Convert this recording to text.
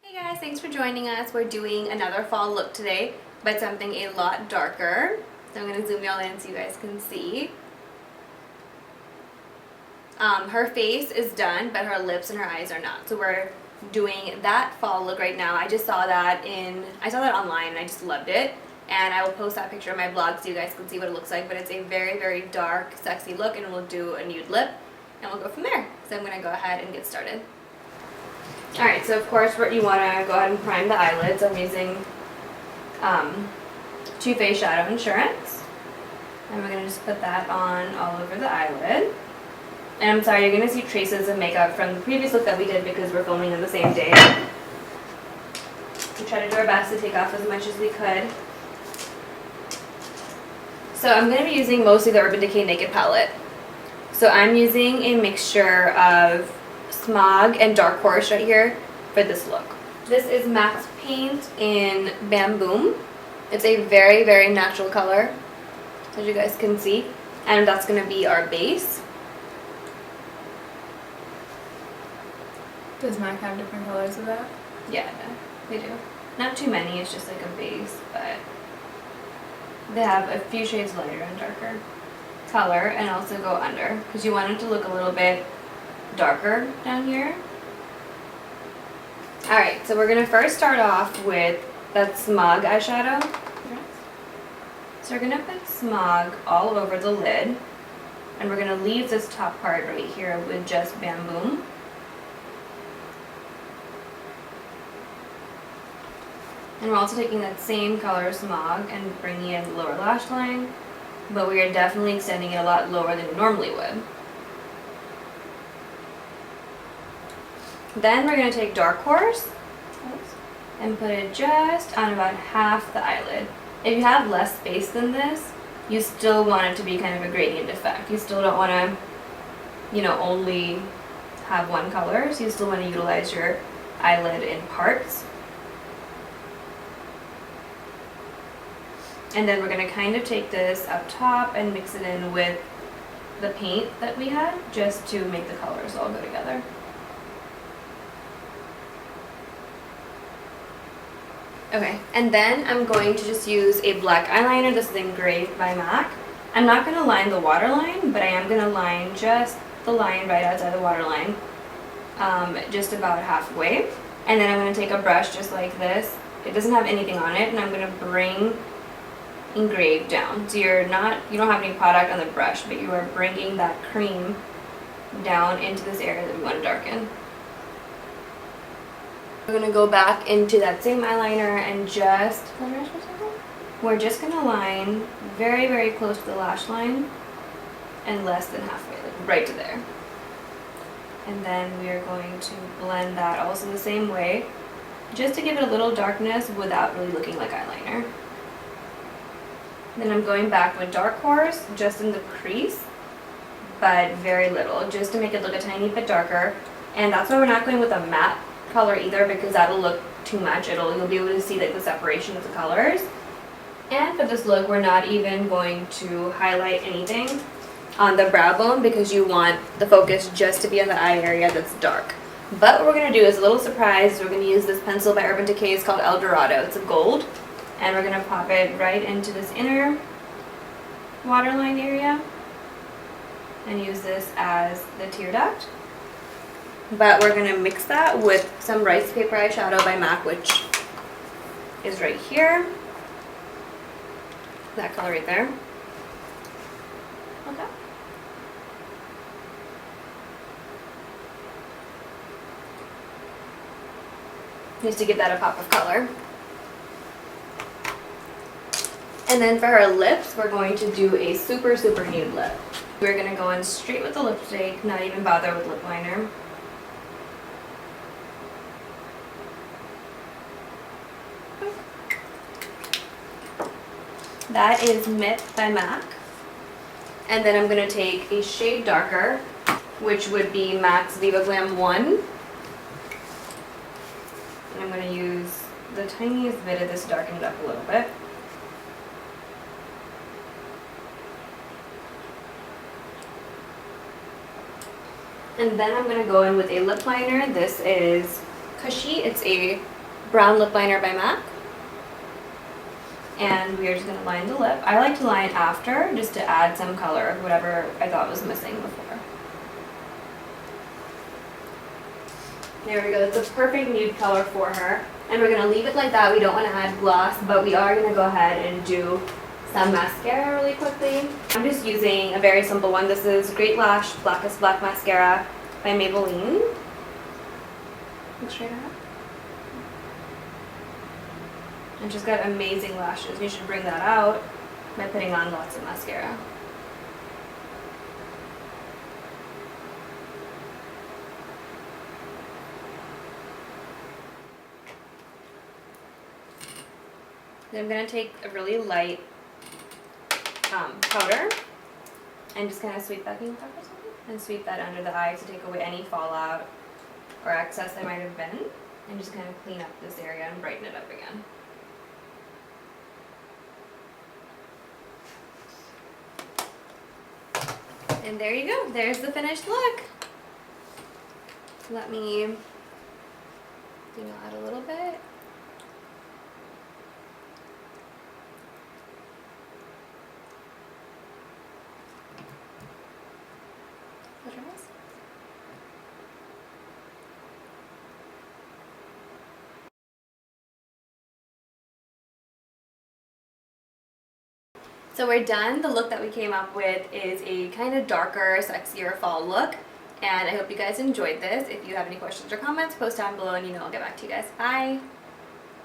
Hey guys, thanks for joining us. We're doing another fall look today, but something a lot darker. So I'm going to zoom y'all in so you guys can see. Her face is done, but her lips and her eyes are not. So we're doing that fall look right now. I saw that online and I just loved it. And I will post that picture on my blog so you guys can see what it looks like. But it's a very, very dark, sexy look, and we'll do a nude lip and we'll go from there. So I'm going to go ahead and get started. Alright, so of course you want to go ahead and prime the eyelids. I'm using Too Faced Shadow Insurance. And we're going to just put that on all over the eyelid. And I'm sorry, you're going to see traces of makeup from the previous look that we did because we're filming on the same day. We tried to do our best to take off as much as we could. So I'm going to be using mostly the Urban Decay Naked palette. So I'm using a mixture of Smog and Dark Horse right here for this look. This is MAC's paint in Bamboom. It's a very, very natural color, as you guys can see. And that's going to be our base. Does MAC have different colors of that? Yeah, they do. Not too many, it's just like a base, but they have a few shades lighter and darker color, and also go under because you want it to look a little bit darker down here. Alright, so we're going to first start off with that Smog eyeshadow. So we're going to put Smog all over the lid, and we're going to leave this top part right here with just Bamboom. And we're also taking that same color Smog and bringing it in the lower lash line, but we are definitely extending it a lot lower than we normally would. Then we're going to take Dark Horse and put it just on about half the eyelid. If you have less space than this, you still want it to be kind of a gradient effect. You still don't want to, only have one color, so you still want to utilize your eyelid in parts. And then we're going to kind of take this up top and mix it in with the paint that we had, just to make the colors all go together. Okay, and then I'm going to just use a black eyeliner. This is Engraved by MAC. I'm not going to line the waterline, but I am going to line just the line right outside the waterline, just about halfway. And then I'm going to take a brush just like this. It doesn't have anything on it, and I'm going to bring Engraved down. So you don't have any product on the brush, but you are bringing that cream down into this area that we want to darken. We're going to go back into that same eyeliner and we're just going to line very, very close to the lash line and less than halfway, like right to there. And then we are going to blend that also the same way, just to give it a little darkness without really looking like eyeliner. Then I'm going back with Dark Horse just in the crease, but very little, just to make it look a tiny bit darker. And that's why we're not going with a matte color either, because that'll look too much. You'll be able to see like the separation of the colors. And for this look, we're not even going to highlight anything on the brow bone because you want the focus just to be on the eye area that's dark. But what we're going to do is a little surprise. We're going to use this pencil by Urban Decay. It's called El Dorado. It's a gold. And we're going to pop it right into this inner waterline area and use this as the tear duct. But we're going to mix that with some Rice Paper Eyeshadow by MAC, which is right here. That color right there. Okay. Just to give that a pop of color. And then for her lips, we're going to do a super, super nude lip. We're going to go in straight with the lipstick, not even bother with lip liner. That is Myth by MAC. And then I'm going to take a shade darker, which would be MAC's Viva Glam 1. And I'm going to use the tiniest bit of this to darken it up a little bit. And then I'm going to go in with a lip liner. This is Cushy. It's a brown lip liner by MAC. And we are just going to line the lip. I like to line after just to add some color of whatever I thought was missing before. There we go, that's a perfect nude color for her. And we're going to leave it like that. We don't want to add gloss, but we are going to go ahead and do some mascara really quickly. I'm just using a very simple one. This is Great Lash Blackest Black Mascara by Maybelline. Look straight ahead. And she's got amazing lashes. You should bring that out by putting on lots of mascara. Then I'm going to take a really light powder and just kind of sweep that, and sweep that under the eye to take away any fallout or excess that might have been, and just kind of clean up this area and brighten it up again. And there you go, there's the finished look. Let me, add a little bit. Close your eyes. So we're done. The look that we came up with is a kind of darker, sexier fall look. And I hope you guys enjoyed this. If you have any questions or comments, post down below and I'll get back to you guys. Bye!